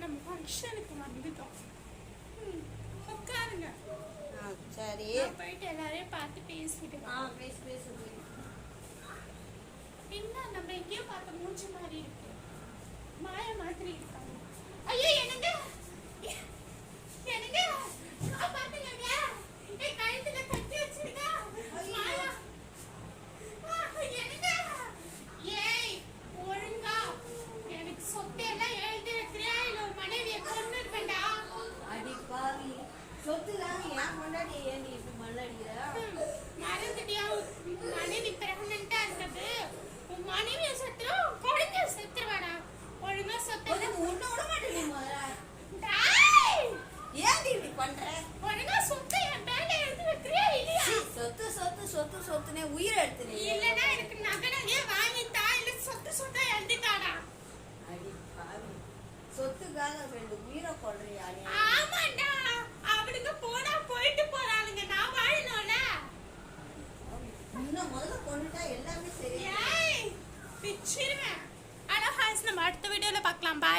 நம்ம ஃபங்க்ஷனுக்கு வந்துட்டோம். உட்காருங்க. சரி, போயிட்டு எல்லாரையும் பார்த்து பேசிட்டு பேசு. என்ன நம்ம எங்கேயோ பார்த்த மூஞ்சி மாதிரி இருக்கு, மாய மாதிரி இருக்காங்க. ஐயோ என்னங்க என்னங்க பாத்துங்க, என் கழுத்துல கட்டி வச்சிருக்க மாயா. என்னங்க ஏய் ஒழுங்கா எனக்கு சொத்து எல்லாம் எழுதி வைக்கிறியா இல்ல மனைவியை கொண்டு இருப்பேன்டா. அடி பாவி, சொத்து தான் ஏன் முன்னாடி ஏன் நீ இப்படி மண்ணடிக்கிற? மறந்துட்டியா? மனைவி பிரெக்னெண்டா இருக்கிறது, உன் மனைவியை செத்துரும், குழந்தைய செத்துருவாடா. ஒழுங்கா சொத்து உன்னை விட மாட்டேன். ஏன் இப்படி பண்ற? ஒழுங்கா சொத்து என் பேர்ல எழுதி வைக்கிறியா இல்லையா? சொத்துனே உயிரை எடுத்துனே. இல்லனா எனக்கு நகனே வாங்கி தா, இல்ல சொத்து எழுதி தாடா. அடி பாவி, சொத்துக்காக ரெண்டு உயிரை கொல்றியா நீ? ஆமாடா, அவனுக்கு போனா போயிட்டு போறானுங்க, நான் வாழணும்ல. இன்னும் முதல்ல கொண்டுட்டா எல்லாமே சரி. ஏய் பிச்சிருவேன். அட ஹாஸ், நம்ம அடுத்த வீடியோல பார்க்கலாம். பாய்.